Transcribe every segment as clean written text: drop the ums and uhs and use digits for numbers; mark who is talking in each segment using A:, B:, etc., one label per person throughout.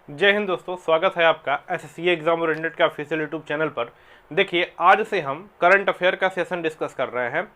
A: जय हिंद दोस्तों, स्वागत है आपका एसएससी एग्जाम ओरिएंटेड का ऑफिशियल यूट्यूब चैनल पर। देखिए, आज से हम करंट अफेयर का सेशन डिस्कस कर रहे हैं।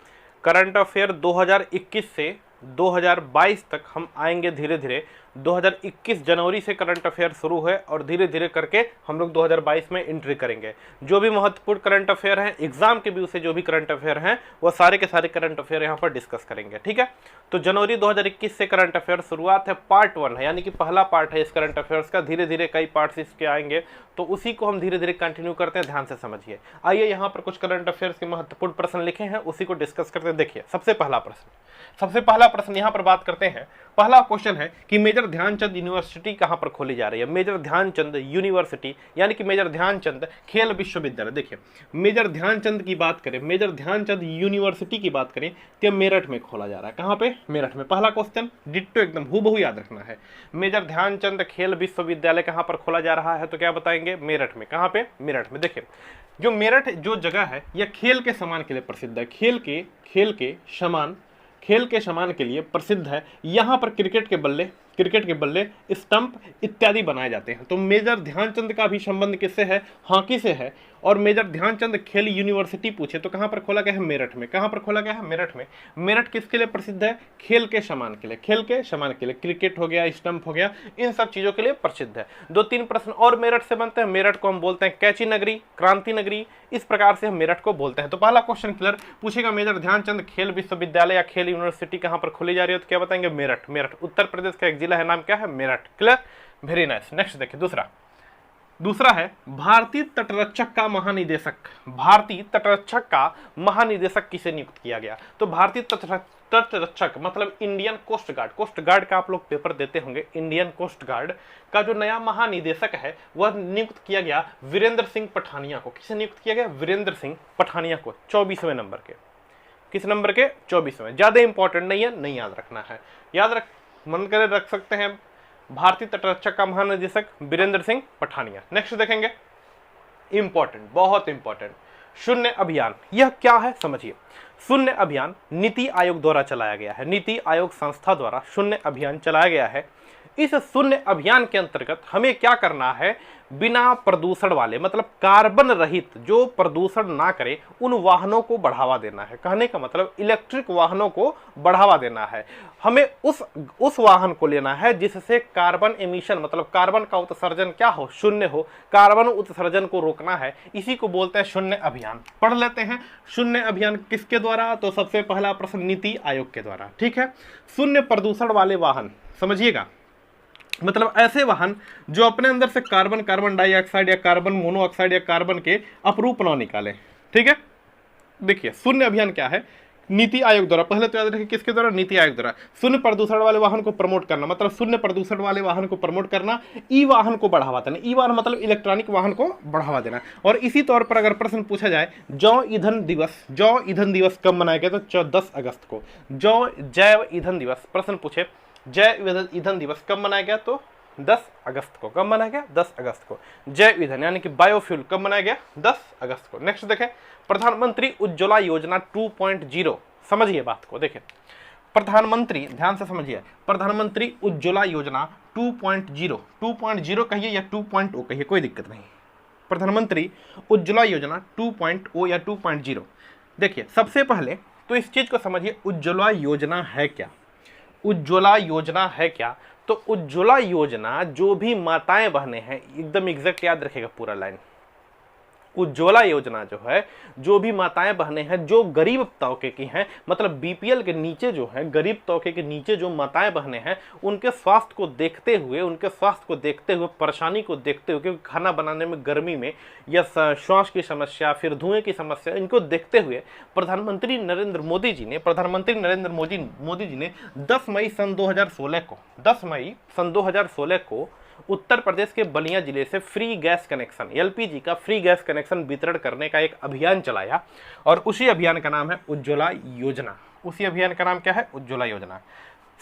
A: करंट अफेयर 2021 से 2022 तक हम आएंगे धीरे धीरे। 2021 जनवरी से करंट अफेयर शुरू है और धीरे धीरे करके हम लोग 2022 में एंट्री करेंगे। जो भी महत्वपूर्ण करंट अफेयर हैं, एग्जाम के व्यू से जो भी करंट अफेयर हैं, वो सारे के सारे करंट अफेयर यहाँ पर डिस्कस करेंगे। ठीक है, तो जनवरी 2021 से करंट अफेयर शुरुआत है। पार्ट 1 है, यानी कि पहला पार्ट है इस करंट अफेयर्स का। धीरे धीरे कई पार्ट्स इसके आएंगे, तो उसी को हम धीरे धीरे कंटिन्यू करते हैं। ध्यान से समझिए। आइए, यहाँ पर कुछ करंट अफेयर्स के महत्वपूर्ण प्रश्न लिखे हैं, उसी को डिस्कस करते हैं। देखिए, सबसे पहला प्रश्न यहाँ पर बात करते हैं। पहला क्वेश्चन है कि मेजर ध्यानचंद यूनिवर्सिटी कहां पर खोली जा रही है। मेजर ध्यानचंद यूनिवर्सिटी यानी कि मेजर ध्यानचंद खेल विश्वविद्यालय। देखिए, मेजर ध्यानचंद की बात करें, मेजर ध्यानचंद यूनिवर्सिटी की बात करें तो मेरठ में खोला जा रहा है। कहां पे? मेरठ में। पहला क्वेश्चन डिट्टो एकदम हूबहू याद रखना है। मेजर ध्यानचंद खेल विश्वविद्यालय कहां पर खोला जा रहा है, तो क्या बताएंगे? मेरठ में। कहां पे? मेरठ में। देखिए, जो मेरठ जो जगह है यह खेल के समान के लिए प्रसिद्ध है। खेल के समान के लिए प्रसिद्ध है। यहाँ पर क्रिकेट के बल्ले स्टंप इत्यादि बनाए जाते हैं। तो मेजर ध्यानचंद का भी संबंध किससे है? हॉकी से है। और मेजर ध्यानचंद खेल यूनिवर्सिटी पूछे तो कहाँ पर खोला गया है? मेरठ में। कहाँ पर खोला गया है? मेरठ में। मेरठ किसके लिए प्रसिद्ध है? खेल के समान के लिए। क्रिकेट हो गया, स्टंप हो गया, इन सब चीजों के लिए प्रसिद्ध है। 2-3 प्रश्न और मेरठ से बनते हैं। मेरठ को हम बोलते हैं कैची नगरी, क्रांति नगरी, इस प्रकार से हम मेरठ को बोलते हैं। तो पहला क्वेश्चन क्लियर पूछेगा, मेजर ध्यानचंद खेल विश्वविद्यालय या खेल यूनिवर्सिटी कहां पर खोली जा रही है, तो क्या बताएंगे? मेरठ। मेरठ उत्तर प्रदेश का एक जिला है, नाम क्या है? Meerut. Clear, very nice. Next देखिए, दूसरा है भारतीय तटरक्षक का महानिदेशक किसे नियुक्त किया गया? तो भारतीय तटरक्षक मतलब इंडियन कोस्ट गार्ड का आप लोग पेपर देते होंगे। इंडियन कोस्ट गार्ड का जो नया महानिदेशक है वह नियुक्त किया गया वीरेंद्र सिंह पठानिया को। किसे नियुक्त किया गया? वीरेंद्र सिंह पठानिया को। 24वें नंबर के। किस नंबर के? 24वें। ज्यादा इंपॉर्टेंट नहीं है, नहीं याद रखना है। मन करे रख सकते हैं। भारतीय तटरक्षक का महानिदेशक वीरेंद्र सिंह पठानिया। नेक्स्ट देखेंगे, इंपॉर्टेंट, बहुत इंपॉर्टेंट, शून्य अभियान। यह क्या है समझिए। शून्य अभियान नीति आयोग द्वारा चलाया गया है। नीति आयोग संस्था द्वारा शून्य अभियान चलाया गया है। इस शून्य अभियान के अंतर्गत हमें क्या करना है? बिना प्रदूषण वाले मतलब कार्बन रहित, जो प्रदूषण ना करे, उन वाहनों को बढ़ावा देना है। कहने का मतलब इलेक्ट्रिक वाहनों को बढ़ावा देना है। हमें उस वाहन को लेना है जिससे कार्बन एमिशन मतलब कार्बन का उत्सर्जन क्या हो? शून्य हो। कार्बन उत्सर्जन को रोकना है, इसी को बोलते हैं शून्य अभियान। पढ़ लेते हैं शून्य अभियान किसके द्वारा। तो सबसे पहला प्रश्न नीति आयोग के द्वारा। ठीक है, शून्य प्रदूषण वाले वाहन समझिएगा, मतलब ऐसे वाहन जो अपने अंदर से कार्बन डाइऑक्साइड या कार्बन मोनोऑक्साइड या कार्बन के अपरूप न निकाले। ठीक है, देखिए शून्य अभियान क्या है? नीति आयोग द्वारा। पहले तो याद रखिए किसके द्वारा? नीति आयोग द्वारा। शून्य प्रदूषण वाले वाहन को प्रमोट करना, मतलब शून्य प्रदूषण वाले वाहन को प्रमोट करना। ई वाहन को बढ़ावा देना। ई वाहन मतलब इलेक्ट्रॉनिक वाहन को बढ़ावा देना। और इसी तौर पर अगर प्रश्न पूछा जाए, जैव ईंधन दिवस कब मनाया गया? तो 10 अगस्त को। जैव ईंधन दिवस प्रश्न पूछे, जैव ईंधन दिवस कब मनाया गया? तो 10 अगस्त को। कब मनाया गया? 10 अगस्त को। जैव ईंधन यानी कि बायोफ्यूल कब मनाया गया? 10 अगस्त को। नेक्स्ट देखें, प्रधानमंत्री उज्ज्वला योजना 2.0। समझिए बात को। देखिए, प्रधानमंत्री, ध्यान से समझिए, प्रधानमंत्री उज्ज्वला योजना 2.0 कहिए या 2.0 कहिए, कोई दिक्कत नहीं। प्रधानमंत्री उज्ज्वला योजना 2.0 या 2.0। देखिए, सबसे पहले तो इस चीज को समझिए, उज्ज्वला योजना है क्या? उज्ज्वला योजना है क्या? तो उज्ज्वला योजना जो भी माताएं बहनें हैं, एकदम एग्जैक्ट याद रखेगा पूरा लाइन। उज्ज्वला योजना जो है, जो भी माताएं बहनें हैं जो गरीब तबके की हैं, मतलब बीपीएल के नीचे जो है, गरीब तबके के नीचे जो माताएं बहनें हैं, उनके स्वास्थ्य को देखते हुए, परेशानी को देखते हुए, क्योंकि खाना बनाने में गर्मी में या श्वास की समस्या, फिर धुएं की समस्या, इनको देखते हुए प्रधानमंत्री नरेंद्र मोदी जी ने 10 मई सन 2016 को उत्तर प्रदेश के बलिया जिले से फ्री गैस कनेक्शन, एलपीजी का फ्री गैस कनेक्शन वितरण करने का एक अभियान चलाया। और उसी अभियान का नाम है उज्ज्वला योजना। उसी अभियान का नाम क्या है? उज्ज्वला योजना।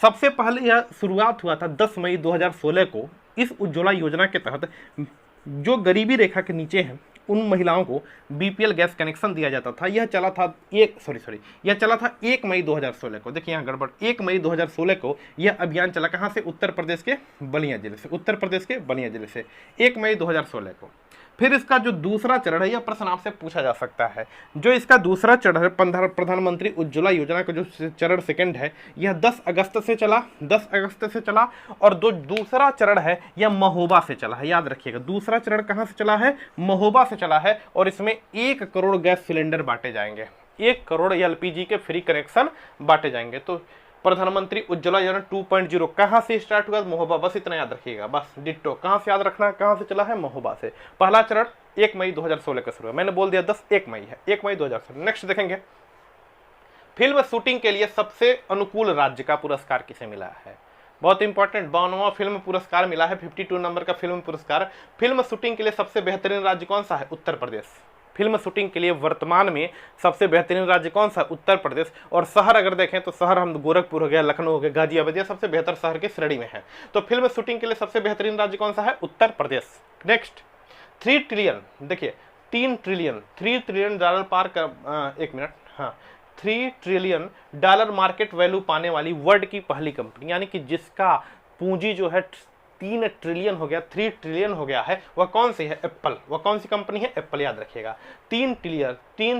A: सबसे पहले यह शुरुआत हुआ था 10 मई 2016 को। इस उज्ज्वला योजना के तहत जो गरीबी रेखा के नीचे हैं उन महिलाओं को बीपीएल गैस कनेक्शन दिया जाता था। यह चला था यह चला था 1 मई 2016 को। देखिए यहाँ गड़बड़, 1 मई 2016 को यह अभियान चला। कहाँ से? उत्तर प्रदेश के बलिया जिले से, उत्तर प्रदेश के बलिया जिले से 1 मई 2016 को। फिर इसका जो दूसरा चरण है, यह प्रश्न आपसे पूछा जा सकता है, जो इसका दूसरा चरण है प्रधानमंत्री उज्ज्वला योजना का जो चरण सेकंड है, यह 10 अगस्त से चला, 10 अगस्त से चला। और जो दूसरा चरण है यह महोबा से चला है, याद रखिएगा। दूसरा चरण कहाँ से चला है? महोबा से चला है। और इसमें 1 करोड़ गैस सिलेंडर बांटे जाएंगे, 1 करोड़ एलपीजी के फ्री कनेक्शन बांटे जाएंगे। तो प्रधानमंत्री उज्ज्वला योजना 2.0 कहाँ से स्टार्ट हुआ? महोबा। बस इतना याद रखिएगा, बस डिट्टो। कहाँ से याद रखना है? कहाँ से चला है? महोबा से। पहला चरण 1 मई 2016 का शुरू है, मैंने बोल दिया 1 मई है, 1 मई 2016। नेक्स्ट देखेंगे, फिल्म शूटिंग के लिए सबसे अनुकूल राज्य का पुरस्कार किसे मिला है? बहुत इंपॉर्टेंट, 52वां फिल्म पुरस्कार मिला है, 52 नंबर का फिल्म पुरस्कार। फिल्म शूटिंग के लिए सबसे बेहतरीन राज्य कौन सा है? उत्तर प्रदेश। फिल्म शूटिंग के लिए वर्तमान में सबसे बेहतरीन राज्य कौन सा? उत्तर प्रदेश। और शहर अगर देखें तो शहर हम गोरखपुर हो गया, लखनऊ हो गया, गाजियाबाद, सबसे बेहतर शहर की श्रेणी में है। तो फिल्म शूटिंग के लिए सबसे बेहतरीन राज्य कौन सा है? उत्तर प्रदेश। नेक्स्ट, 3 ट्रिलियन, देखिए 3 ट्रिलियन डॉलर पार कर, एक मिनट, हाँ, 3 ट्रिलियन डॉलर मार्केट वैल्यू पाने वाली वर्ल्ड की पहली कंपनी, यानी कि जिसका पूंजी जो है 3 ट्रिलियन हो गया, 3 ट्रिलियन हो गया है, वह कौन सी है? एप्पल। वह कौन सी कंपनी है? एप्पल, याद रखिएगा। 3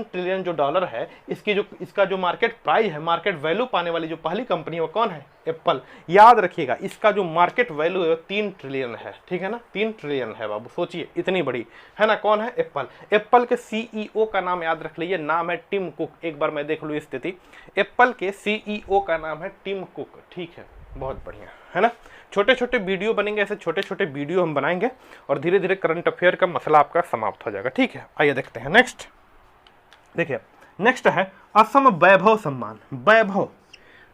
A: ट्रिलियन जो डॉलर है, इसका जो मार्केट प्राइस है, मार्केट वैल्यू पाने वाली जो पहली कंपनी है वो कौन है? एप्पल। याद रखिएगा, इसका जो मार्केट वैल्यू है 3 ट्रिलियन है, ठीक है ना? 3 ट्रिलियन है बाबू, सोचिए इतनी बड़ी है ना। कौन है? एप्पल। एप्पल के सीईओ का नाम याद रख लीजिए, नाम है टिम कुक। एक बार मैं देख लूँ स्थिति, एप्पल के सीईओ का नाम है टिम कुक, ठीक है, बहुत बढ़िया है ना। छोटे छोटे वीडियो बनेंगे, ऐसे छोटे छोटे वीडियो हम बनाएंगे और धीरे धीरे करंट अफेयर का मसला आपका समाप्त हो जाएगा, ठीक है। आइए देखते हैं नेक्स्ट। देखिए नेक्स्ट है असम वैभव सम्मान। वैभव,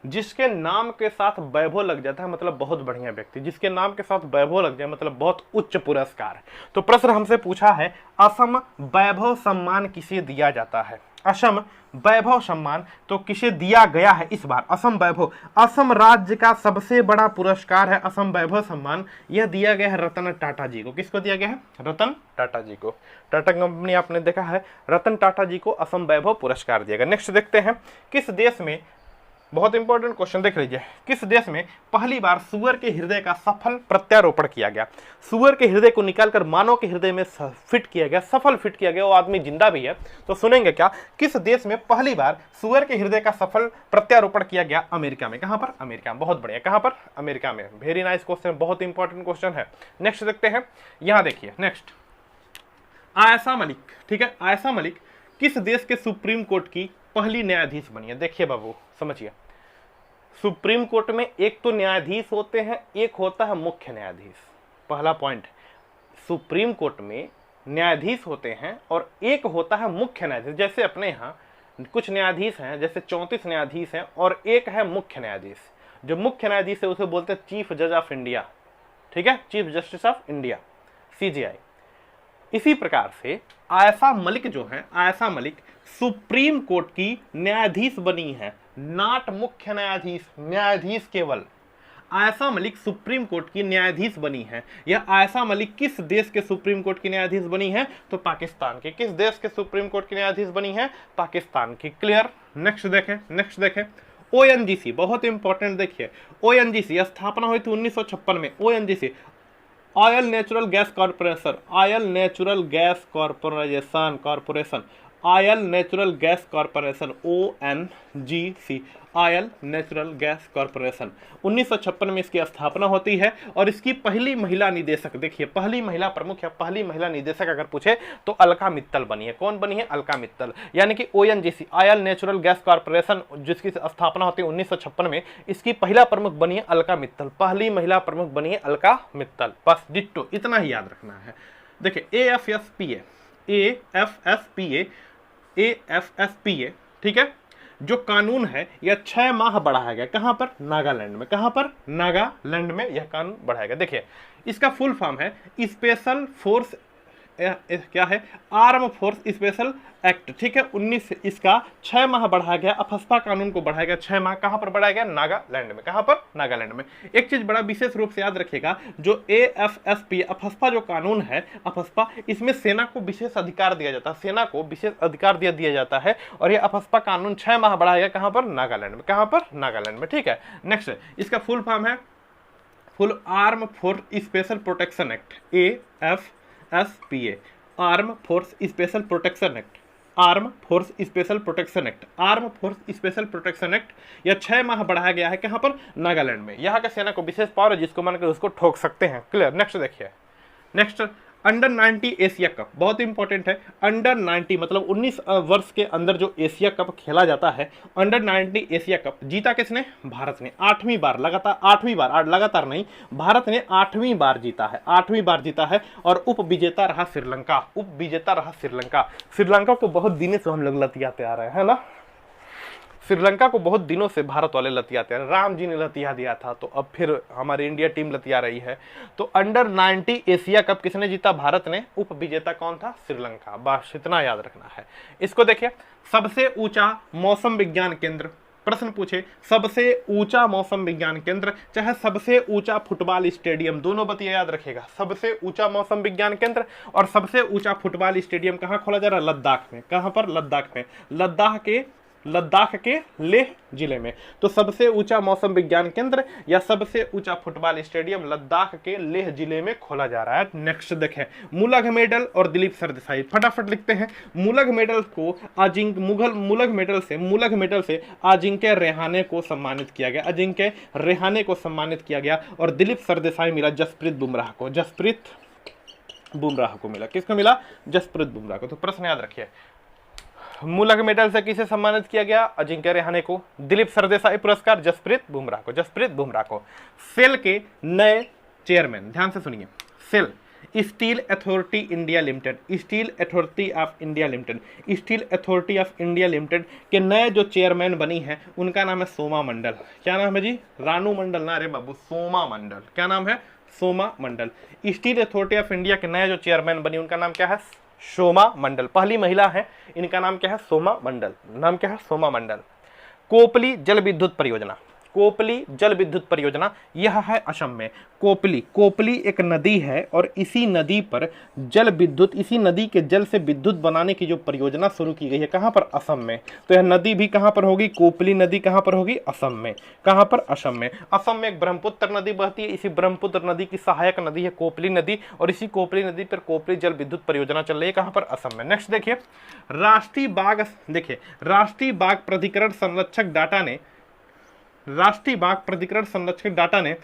A: जिसके नाम के साथ वैभव लग जाता है मतलब बहुत बढ़िया व्यक्ति, जिसके नाम के साथ वैभव लग जाए मतलब बहुत उच्च पुरस्कार। तो प्रश्न हमसे पूछा है असम वैभव सम्मान किसे दिया जाता है? असम वैभव सम्मान तो किसे दिया गया है इस बार? असम वैभव, असम राज्य का सबसे बड़ा पुरस्कार है असम वैभव सम्मान। यह दिया गया है रतन टाटा जी को। किसको दिया गया है? रतन टाटा जी को। टाटा कंपनी आपने देखा है, रतन टाटा जी को असम वैभव पुरस्कार दिया गया। नेक्स्ट देखते हैं, किस देश में, बहुत इंपॉर्टेंट क्वेश्चन देख लीजिए, किस देश में पहली बार सुअर के हृदय का सफल प्रत्यारोपण किया गया? सुअर के हृदय को निकालकर मानव के हृदय में फिट किया गया, सफल फिट किया गया। वो आदमी जिंदा भी है, तो सुनेंगे क्या? किस देश में पहली बार सुअर के हृदय का सफल प्रत्यारोपण किया गया? अमेरिका में। कहां पर? अमेरिका में। बहुत बढ़िया, कहां पर? अमेरिका में। वेरी नाइस क्वेश्चन, बहुत इंपॉर्टेंट क्वेश्चन है। नेक्स्ट देखते हैं, यहां देखिए नेक्स्ट, आयशा मलिक, ठीक है। आयशा मलिक किस देश के सुप्रीम कोर्ट की पहली न्यायाधीश बनी है? देखिए बाबू समझिए, सुप्रीम कोर्ट में एक तो न्यायाधीश होते हैं, एक होता है मुख्य न्यायाधीश। पहला पॉइंट, सुप्रीम कोर्ट में न्यायाधीश होते हैं और एक होता है मुख्य न्यायाधीश। जैसे अपने यहाँ कुछ न्यायाधीश हैं, जैसे 34 न्यायाधीश हैं और एक है मुख्य न्यायाधीश। जो मुख्य न्यायाधीश है उसे बोलते हैं चीफ जज ऑफ इंडिया, ठीक है, chief justice of India, CJI. इसी प्रकार से आयशा मलिक जो है, आयशा मलिक सुप्रीम कोर्ट की न्यायाधीश बनी है, नॉट मुख्य न्यायाधीश, न्यायाधीश केवल। आयशा मलिक सुप्रीम कोर्ट की न्यायाधीश बनी है। यह आयशा मलिक किस देश के सुप्रीम कोर्ट की न्यायाधीश बनी है? तो पाकिस्तान के। किस देश के सुप्रीम कोर्ट की न्यायाधीश बनी है? पाकिस्तान की। क्लियर। नेक्स्ट देखें, ओएनजीसी, बहुत इंपॉर्टेंट देखिए, ओएनजीसी स्थापना हुई थी 1956 में। ONGC oil natural gas corporation, oil natural gas corporation, oil natural gas corporation, ONGC, oil natural gas corporation. 1956 में इसकी स्थापना होती है और इसकी पहली महिला निदेशक, देखिए पहली महिला प्रमुख या पहली महिला निदेशक अगर पूछे तो अलका मित्तल बनी है। कौन बनी है? अलका मित्तल। यानी कि ONGC, oil natural gas corporation, जिसकी स्थापना होती है 1956 में, इसकी पहला प्रमुख बनी है अलका मित्तल। पहली महिला प्रमुख बनी है अलका मित्तल। बस डिट्टो, इतना ही याद रखना है। देखिए AFSPA, ठीक है, जो कानून है यह 6 माह बढ़ाया गया। कहां पर? नागालैंड में। कहां पर? नागालैंड में यह कानून बढ़ाया गया। देखिए इसका फुल फॉर्म है स्पेशल फोर्स क्या है, आर्म फोर्स स्पेशल एक्ट, ठीक है 19 से इसका 6 माह बढ़ाया गया, अफस्पा कानून को बढ़ाया गया 6 माह। कहां पर बढ़ाया गया, नागालैंड में। कहां पर, नागालैंड में। एक चीज बड़ा विशेष रूप से याद रखिएगा, जो AFSP अफस्पा जो कानून है, अफस्पा, इसमें सेना को विशेष अधिकार दिया जाता है, सेना को विशेष अधिकार दिया जाता है। और ये अफस्पा कानून 6 माह बढ़ाया गया, कहां पर, नागालैंड में। कहां पर, नागालैंड में, ठीक है। नेक्स्ट, इसका फुल फॉर्म है full arm force special protection act, AFSPA, arm force special protection act, arm force special protection act, arm force special protection act. यह 6 माह बढ़ाया गया है, कहां पर, नागालैंड में। यहाँ के सेना को विशेष पावर है, जिसको मानकर उसको ठोक सकते हैं। क्लियर। नेक्स्ट देखिए, नेक्स्ट अंडर 90 एशिया कप, बहुत इंपॉर्टेंट है। अंडर 90 मतलब 19 वर्ष के अंदर जो एशिया कप खेला जाता है, अंडर 90 एशिया कप जीता किसने, भारत ने 8वीं बार, लगातार 8वीं बार, लगातार नहीं, भारत ने 8वीं बार जीता है, 8वीं बार जीता है। और उप विजेता रहा श्रीलंका, उप विजेता रहा श्रीलंका। श्रीलंका को बहुत दिनों से हम लोग लतियाते आ रहे हैं ना, श्रीलंका को बहुत दिनों से भारत वाले लतियाते हैं। राम जी ने लतिया दिया था, तो अब फिर हमारी इंडिया टीम लतिया रही है। तो अंडर 90 एशिया कप किसने जीता, भारत ने। उप विजेता कौन था, श्रीलंका। बस इतना याद रखना है। इसको देखिए, सबसे ऊंचा मौसम विज्ञान केंद्र, प्रश्न पूछे सबसे ऊंचा मौसम विज्ञान केंद्र, चाहे सबसे ऊंचा फुटबॉल स्टेडियम, दोनों बात याद रखेगा। सबसे ऊंचा मौसम विज्ञान केंद्र और सबसे ऊंचा फुटबॉल स्टेडियम कहां खोला जा रहा है, लद्दाख में। कहां पर, लद्दाख में। लद्दाख के लेह जिले में। तो सबसे ऊंचा मौसम विज्ञान केंद्र या सबसे ऊंचा फुटबॉल स्टेडियम लद्दाख के लेह जिले में खोला जा रहा है। नेक्स्ट देखें, मुलग मेडल और दिलीप सरदेसाई, फटाफट लिखते हैं। मुलग मेडल से अजिंक्य रेहाने को सम्मानित किया गया, अजिंक्य रेहाने को सम्मानित किया गया। और दिलीप सरदेसाई मिला जसप्रीत बुमराह को, जसप्रीत बुमराह को मिला। किसको मिला, जसप्रीत बुमराह को। तो प्रश्न याद रखिए, मुलग मेडल से किसे सम्मानित किया गया, अजिंक्य रेहाने को। दिलीप सरदेसाई पुरस्कार जसप्रीत बुमराह को, जसप्रीत बुमराह को। सेल के नए चेयरमैन, ध्यान से सुनिए, SAIL Steel Authority India Limited, Steel Authority of India Limited, Steel Authority of India Limited के नए जो चेयरमैन बनी है उनका नाम है सोमा मंडल। क्या नाम है जी, रानू मंडल ना, अरे बाबू, सोमा मंडल। क्या नाम है, सोमा मंडल। स्टील अथॉरिटी ऑफ इंडिया के नए जो चेयरमैन बनी उनका नाम क्या है, सोमा मंडल। पहली महिला है, इनका नाम क्या है, सोमा मंडल। नाम क्या है, सोमा मंडल। कोपली जल विद्युत परियोजना, कोपली जल विद्युत परियोजना यह है असम में। कोपली एक नदी है और इसी नदी पर जल विद्युत, इसी नदी के जल से विद्युत बनाने की जो परियोजना शुरू की गई है, कहां पर, असम में। तो यह नदी भी कहां पर होगी, कोपली नदी कहां पर होगी, असम में। कहां पर, असम में। असम में एक ब्रह्मपुत्र नदी बहती है, इसी ब्रह्मपुत्र नदी की सहायक नदी है कोपली नदी, और इसी कोपली नदी पर कोपली जल विद्युत परियोजना चल रही है, कहां पर, असम में। नेक्स्ट देखिए, राष्ट्रीय बाघ, देखिए राष्ट्रीय बाघ प्राधिकरण संरक्षक डाटा ने, राष्ट्रीय बाघ प्राधिकरण संरक्षक डाटा ने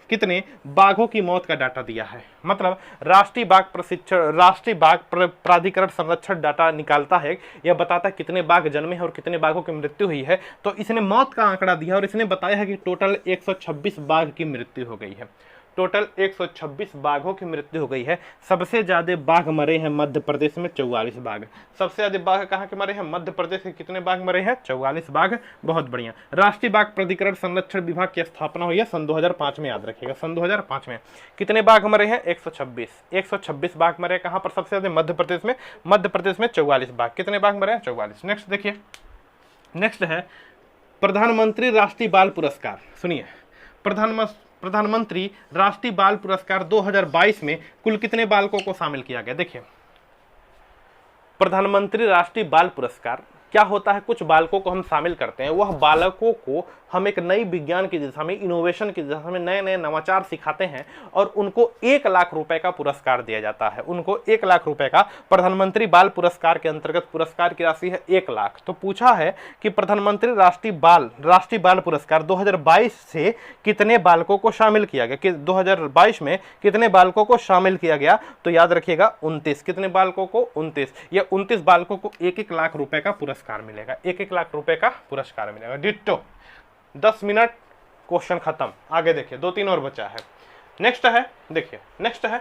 A: कितने बाघों की मौत का डाटा दिया है। मतलब राष्ट्रीय बाघ प्राधिकरण संरक्षण डाटा निकालता है, यह बताता है कितने बाघ जन्मे हैं और कितने बाघों की मृत्यु हुई है। तो इसने मौत का आंकड़ा दिया और इसने बताया है कि टोटल 126 बाघ की मृत्यु हो गई है, टोटल 126 बाघों की मृत्यु हो गई है। सबसे ज्यादा बाघ मरे हैं मध्य प्रदेश में, 44 बाघ। सबसे ज्यादा बाघ कहां के मरे हैं, मध्य प्रदेश के। कितने बाघ मरे हैं, 44 बाघ। बहुत बढ़िया। राष्ट्रीय बाघ प्राधिकरण संरक्षण विभाग की स्थापना हुई है सन 2005 में, याद रखिएगा, सन 2005 में। कितने बाघ मरे हैं, 126 बाघ मरे। कहां पर सबसे ज्यादा, मध्य प्रदेश में। मध्य प्रदेश में 44 बाघ। कितने बाघ मरे हैं, 44। नेक्स्ट देखिए, नेक्स्ट है प्रधानमंत्री राष्ट्रीय बाल पुरस्कार। सुनिए, प्रधानमंत्री राष्ट्रीय बाल पुरस्कार 2022 में कुल कितने बालकों को शामिल किया गया। देखिए, प्रधानमंत्री राष्ट्रीय बाल पुरस्कार क्या होता है, कुछ बालकों को हम शामिल करते हैं, वह बालकों को हम एक नई विज्ञान की दिशा में, इनोवेशन की दिशा में नए नए नवाचार सिखाते हैं और उनको 1 लाख रुपए का पुरस्कार दिया जाता है। उनको 1 लाख रुपए का प्रधानमंत्री बाल पुरस्कार के अंतर्गत पुरस्कार की राशि है 1 लाख। तो पूछा है कि प्रधानमंत्री राष्ट्रीय बाल पुरस्कार 2022 से कितने बालकों को शामिल किया गया, कि 2022 में कितने बालकों को शामिल किया गया। तो याद रखिएगा 29। कितने बालकों को, 29। या 29 बालकों को 1-1 लाख रुपए का पुरस्कार मिलेगा, 1-1 लाख रुपए का पुरस्कार मिलेगा। डिट्टो। 10 मिनट, क्वेश्चन खत्म। आगे देखिए, 2-3 और बचा है। नेक्स्ट है, देखिए नेक्स्ट है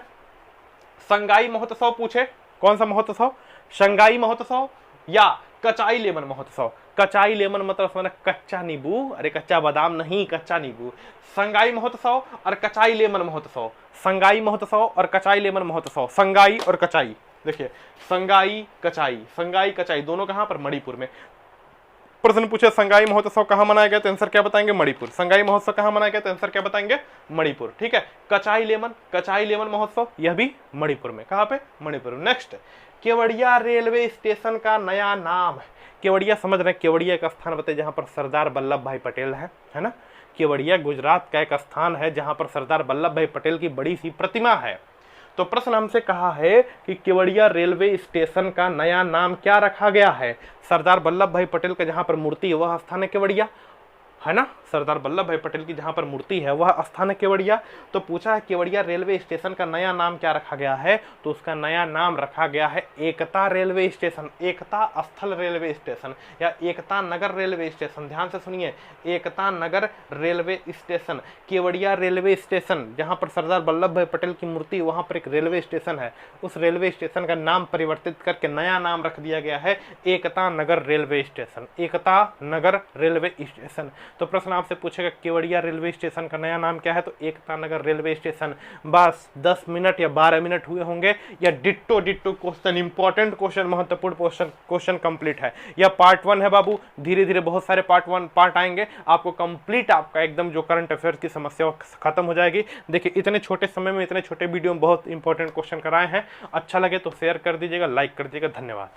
A: संगाई महोत्सव। पूछे कौन सा महोत्सव, संगाई महोत्सव या कचाई लेमन महोत्सव। कचाई लेमन मतलब समझना कच्चा नींबू, अरे कच्चा बादाम नहीं, कच्चा नींबू। संगाई महोत्सव और कचाई लेमन महोत्सव, संगाई महोत्सव और कचाई लेमन महोत्सव, संगाई और कचाई, देखिए संगाई कचाई, संगाई कचाई दोनों कहां पर, मणिपुर में। प्रश्न पूछे संगाई महोत्सव कहां मनाया गया, तो आंसर क्या बताएंगे, मणिपुर। संगाई महोत्सव कहां मनाया गया, तो आंसर क्या बताएंगे, मणिपुर। ठीक है, कचाई लेमन महोत्सव यह भी मणिपुर में, कहां पे, Manipur. Next, Kevadia railway station का नया नाम। केवड़िया समझ रहे हैं, केवड़िया एक स्थान बताइए जहां पर सरदार वल्लभ भाई पटेल है ना। केवड़िया गुजरात का एक स्थान है जहां पर सरदार वल्लभ भाई पटेल की बड़ी सी प्रतिमा है। तो प्रश्न हमसे कहा है कि केवड़िया रेलवे स्टेशन का नया नाम क्या रखा गया है। सरदार वल्लभ भाई पटेल का जहां पर मूर्ति है वह स्थान है केवड़िया, है ना। सरदार वल्लभ भाई पटेल की जहां पर मूर्ति है वह स्थान है केवड़िया। तो पूछा है केवड़िया रेलवे स्टेशन का नया नाम क्या रखा गया है, तो उसका नया नाम रखा गया है एकता रेलवे स्टेशन, एकता स्थल रेलवे स्टेशन या एकता नगर रेलवे स्टेशन। ध्यान से सुनिए, Ekta Nagar railway station, Kevadia railway station जहां पर सरदार वल्लभ भाई पटेल की मूर्ति, वहां पर एक रेलवे स्टेशन है, उस रेलवे स्टेशन का नाम परिवर्तित करके नया नाम रख दिया गया है एकता नगर रेलवे स्टेशन, एकता नगर रेलवे स्टेशन। तो प्रश्न आपसे पूछेगा केवड़िया रेलवे स्टेशन का नया नाम क्या है, तो एकता नगर रेलवे स्टेशन। बस 10 मिनट या 12 मिनट हुए होंगे, या डिट्टो क्वेश्चन, इंपॉर्टेंट क्वेश्चन, महत्वपूर्ण क्वेश्चन कंप्लीट है। यह पार्ट 1 है बाबू, धीरे धीरे बहुत सारे पार्ट आएंगे, आपको कंप्लीट आपका एकदम जो करंट अफेयर्स की समस्या खत्म हो जाएगी। देखिए इतने छोटे समय में, इतने छोटे वीडियो में बहुत इंपॉर्टेंट क्वेश्चन कराए हैं। अच्छा लगे तो शेयर कर दीजिएगा, लाइक कर दीजिएगा। धन्यवाद।